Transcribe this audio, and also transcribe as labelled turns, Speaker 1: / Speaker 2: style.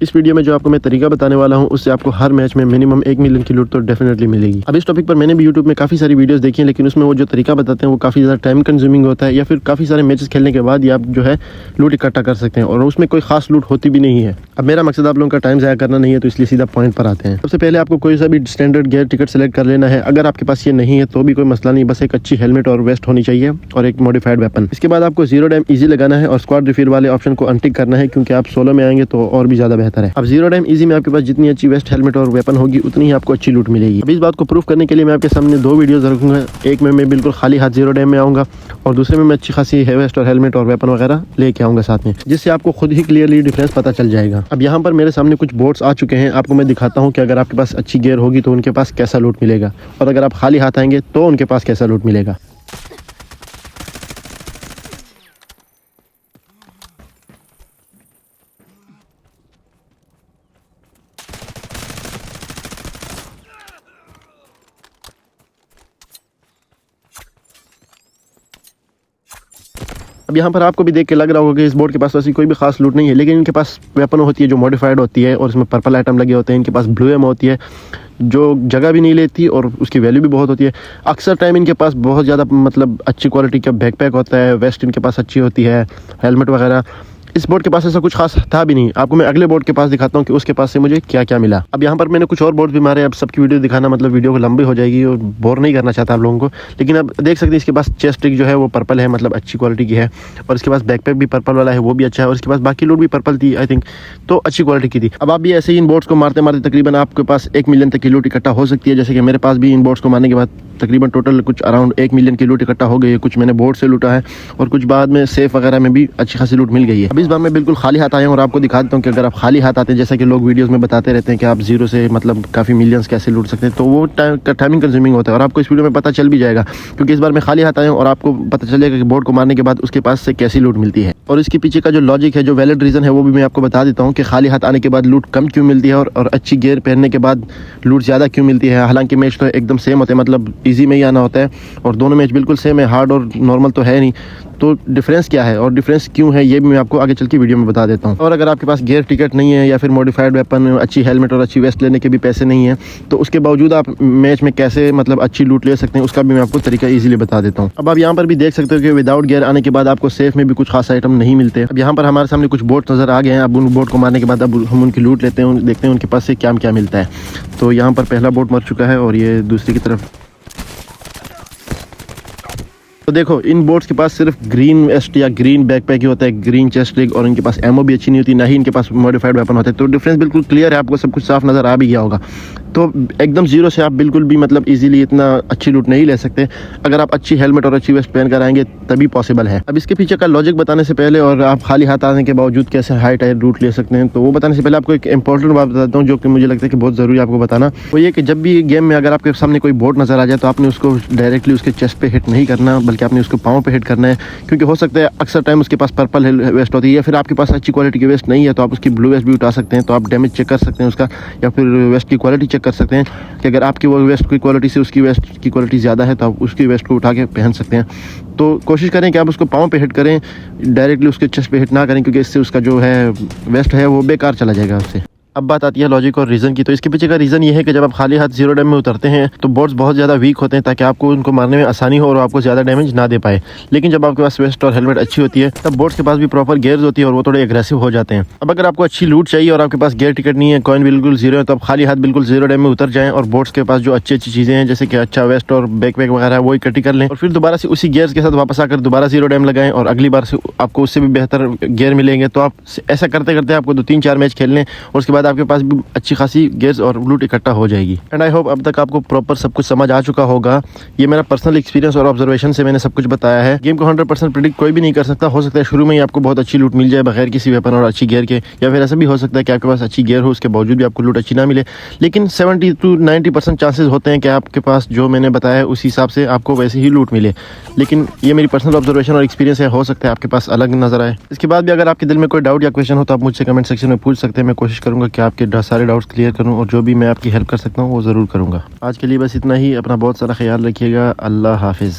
Speaker 1: इस वीडियो में जो आपको मैं तरीका बताने वाला हूँ उससे आपको हर मैच में मिनिमम 1 मिलियन की लूट तो डेफिनेटली मिलेगी। अब इस टॉपिक पर मैंने भी यूट्यूब में काफ़ी सारी वीडियोस देखी हैं, लेकिन उसमें वो जो तरीका बताते हैं वो काफ़ी ज़्यादा टाइम कंज्यूमिंग होता है, या फिर काफ़ी सारे मैचेस खेलने के बाद ही आप जो है लूट इकट्ठा कर सकते हैं और उसमें कोई खास लूट होती भी नहीं है। अब मेरा मकसद आप लोगों का टाइम ज़ाया करना नहीं है, तो इसलिए सीधा पॉइंट पर आते हैं। सबसे पहले आपको कोई सा भी स्टैंडर्ड गियर टिकट सेलेक्ट कर लेना है। अगर आपके पास ये नहीं है तो भी कोई मसला नहीं, बस एक अच्छी हेलमेट और वेस्ट होनी चाहिए और एक मॉडिफाइड वेपन। इसके बाद आपको 0 डैम ईजी लगाना है और स्क्वाड रिफिल वाले ऑप्शन को अनटिक करना है, क्योंकि आप सोलो में आएंगे तो और भी ज़्यादा बेहतर है। अब 0 डैम ईजी में आपके पास जितनी अच्छी वेस्ट, हेलमेट और वेपन होगी उतनी ही आपको अच्छी लूट मिलेगी। अब इस बात को प्रूफ करने के लिए मैं आपके सामने 2 वीडियोस रखूंगा। एक में मैं बिल्कुल खाली हाथ 0 डैम में आऊँगा और दूसरे में मैं अच्छी खासी वेस्ट और हेलमेट और वेपन वगैरह लेके आऊँगा साथ में, जिससे आपको खुद ही क्लियरली डिफरेंस पता चल जाएगा। अब यहाँ पर मेरे सामने कुछ बोट्स आ चुके हैं, आपको मैं दिखाता हूँ कि अगर आपके पास अच्छी गियर होगी तो उनके पास कैसा लूट मिलेगा, और अगर आप खाली हाथ आएंगे तो उनके पास कैसा लूट मिलेगा। अब यहाँ पर आपको भी देख के लग रहा होगा कि इस बोर्ड के पास ऐसी कोई भी खास लूट नहीं है, लेकिन इनके पास वेपन होती है जो मॉडिफाइड होती है और इसमें पर्पल आइटम लगे होते हैं। इनके पास ब्लू एम होती है जो जगह भी नहीं लेती और उसकी वैल्यू भी बहुत होती है। अक्सर टाइम इनके पास बहुत ज़्यादा मतलब अच्छी क्वालिटी का बैकपैक होता है, वेस्ट इनके पास अच्छी होती है, हेलमेट वगैरह। इस बोर्ड के पास ऐसा कुछ खास था भी नहीं। आपको मैं अगले बोर्ड के पास दिखाता हूँ कि उसके पास से मुझे क्या क्या मिला। अब यहाँ पर मैंने कुछ और बोर्ड भी मारे। अब सबकी वीडियो दिखाना मतलब वीडियो को लंबी हो जाएगी और बोर नहीं करना चाहता आप लोगों को, लेकिन अब देख सकते हैं इसके पास चेस्ट ट्रिक जो है वो पर्पल है, मतलब अच्छी क्वालिटी की है, और इसके पास बैकपैक भी पर्पल वाला है, वो भी अच्छा है, और इसके पास बाकी लूट भी पर्पल थी आई थिंक, तो अच्छी क्वालिटी की थी। अब आप भी ऐसे ही इन बोर्ड्स को मारते मारते तकरीबन आपके पास 1 मिलियन तक की लूट इकट्ठा हो सकती है। जैसे कि मेरे पास भी इन बोर्ड्स को मारने के बाद तकरीबन टोटल कुछ अराउंड 1 मिलियन की लूट इकट्ठा हो गई है। कुछ मैंने बोर्ड से लूटा है और कुछ बाद में सेफ वगैरह में भी अच्छी खासी लूट मिल गई है। अब इस बार मैं बिल्कुल खाली हाथ आया हूँ और आपको दिखा देता हूँ कि अगर आप खाली हाथ आते हैं, जैसा कि लोग वीडियोस में बताते रहते हैं कि आप 0 से मतलब काफ़ी मिलियंस कैसे लूट सकते हैं, तो वो टाइमिंग कंज्यूमिंग होता है और आपको इस वीडियो में पता चल भी जाएगा, क्योंकि इस बार मैं खाली हाथ आया हूँ और आपको पता चलेगा कि बोर्ड को मारने के बाद उसके पास से कैसी लूट मिलती है। और इसके पीछे का जो लॉजिक है, जो वैलिड रीज़न है, वो भी मैं आपको बता देता हूँ कि खाली हाथ आने के बाद लूट कम क्यों मिलती है और अच्छी गियर पहनने के बाद लूट ज़्यादा क्यों मिलती है। हालांकि मैच तो एकदम सेम होते हैं, मतलब ईजी में ही आना होता है और दोनों मैच बिल्कुल सेम है, हार्ड और नॉर्मल तो है नहीं। तो डिफरेंस क्या है और डिफरेंस क्यों है ये भी मैं आपको आगे चल के वीडियो में बता देता हूँ। और अगर आपके पास गियर टिकट नहीं है या फिर मॉडिफाइड वेपन, अच्छी हेलमेट और अच्छी वेस्ट लेने के भी पैसे नहीं है, तो उसके बावजूद आप मैच में कैसे मतलब अच्छी लूट ले सकते हैं उसका भी मैं आपको तरीका इजीली बता देता हूँ। अब आप यहाँ पर भी देख सकते हो कि विदाउट गियर आने के बाद आपको सेफ में भी कुछ खास आइटम नहीं मिलते। अब यहाँ पर हमारे सामने कुछ बोट नज़र आ गए हैं। अब उन बोट को मारने के बाद अब हम उनकी लूट लेते हैं, देखते हैं उनके पास से क्या क्या मिलता है। तो यहाँ पर पहला बोट मर चुका है और ये दूसरी की तरफ। तो देखो इन बोट्स के पास सिर्फ ग्रीन वेस्ट या ग्रीन बैकपैक ही होता है, ग्रीन चेस्ट रिग, और इनके पास एमओ भी अच्छी नहीं होती, ना ही इनके पास मॉडिफाइड वेपन होता है। तो डिफरेंस बिल्कुल क्लियर है, आपको सब कुछ साफ नज़र आ भी गया होगा। तो एकदम 0 से आप बिल्कुल भी मतलब इजीली इतना अच्छी लूट नहीं ले सकते। अगर आप अच्छी हेलमेट और अच्छी वेस्ट पहन कर आएंगे तभी पॉसिबल है। अब इसके पीछे का लॉजिक बताने से पहले और आप खाली हाथ आने के बावजूद कैसे हाई टायर लूट ले सकते हैं, तो वो बताने से पहले आपको एक इंपॉर्टेंट बात बताता हूँ जो कि मुझे लगता है कि बहुत ज़रूरी आपको बताना। वो ये कि जब भी गेम में अगर आपके सामने कोई बोट नज़र आ जाए तो आपने उसको डायरेक्टली उसके चेस्ट पे हिट नहीं करना, बल्कि आपने उसको पाँव पे हिट करना है, क्योंकि हो सकता है अक्सर टाइम उसके पास पर्पल वेस्ट होती है या फिर आपके पास अच्छी क्वालिटी की वेस्ट नहीं है, तो आप उसकी ब्लू वेस्ट भी उठा सकते हैं। तो आप डैमेज चेक कर सकते हैं उसका, या फिर वेस्ट की क्वालिटी चेक कर सकते हैं कि अगर आपकी वो वेस्ट की क्वालिटी से उसकी वेस्ट की क्वालिटी ज़्यादा है तो आप उसकी वेस्ट को उठा के पहन सकते हैं। तो कोशिश करें कि आप उसको पाँव पे हिट करें, डायरेक्टली उसके चेस्ट पे हिट ना करें, क्योंकि इससे उसका जो है वेस्ट है वो बेकार चला जाएगा उससे। अब बात आती है लॉजिक और रीज़न की। तो इसके पीछे का रीज़न ये है कि जब आप खाली हाथ 0 डैम में उतरते हैं तो बोट्स बहुत ज़्यादा वीक होते हैं, ताकि आपको उनको मारने में आसानी हो और आपको ज़्यादा डैमेज ना दे पाए। लेकिन जब आपके पास वेस्ट और हेलमेट अच्छी होती है तब बोट्स के पास भी प्रॉपर गियर्स होती है और वो थोड़े एग्रेसिव हो जाते हैं। अब अगर आपको अच्छी लूट चाहिए और आपके पास गियर टिकट नहीं है, कॉइन बिल्कुल 0 है, तो आप खाली हाथ बिल्कुल 0 डैम में उतर जाएँ और बोट्स के पास जो अच्छी अच्छी चीज़ें हैं जैसे कि अच्छा वेस्ट और बैकपैक वगैरह वो इकट्ठी कर लें, और फिर दोबारा से उसी गियर्स के साथ वापस आकर दोबारा 0 डैम लगाएं और अगली बार से आपको उससे भी बेहतर गियर मिलेंगे। तो आप ऐसा करते करते आपको 2-3-4 मैच खेल लें और उसके बाद आपके पास भी अच्छी खासी गियर्स और लूट इकट्ठा हो जाएगी। एंड आई होप अब तक आपको प्रॉपर सब कुछ समझ आ चुका होगा। ये मेरा पर्सनल एक्सपीरियंस और ऑब्जर्वेशन से मैंने सब कुछ बताया है। गेम को 100% प्रेडिक्ट कोई भी नहीं कर सकता। हो सकता है शुरू में ही आपको बहुत अच्छी लूट मिल जाए बगैर किसी वेपन और अच्छी गियर के, या फिर ऐसा भी हो सकता है कि आपके पास अच्छी गियर हो उसके बावजूद भी आपको लूट अच्छी ना मिले। लेकिन 70 to 90% चांसेस होते हैं कि आपके पास जो मैंने बताया है उस हिसाब से आपको वैसे ही लूट मिले। लेकिन ये मेरी पर्सनल ऑब्जर्वेशन और एक्सपीरियंस है, हो सकता है आपके पास अलग नजर आए। इसके बाद भी अगर आपके दिल में कोई डाउट या क्वेश्चन हो तो आप मुझसे कमेंट सेक्शन में पूछ सकते हैं। मैं कोशिश करूंगा कि आपके सारे डाउट्स क्लियर करूं और जो भी मैं आपकी हेल्प कर सकता हूं वो ज़रूर करूंगा। आज के लिए बस इतना ही। अपना बहुत सारा ख्याल रखिएगा। अल्लाह हाफिज़।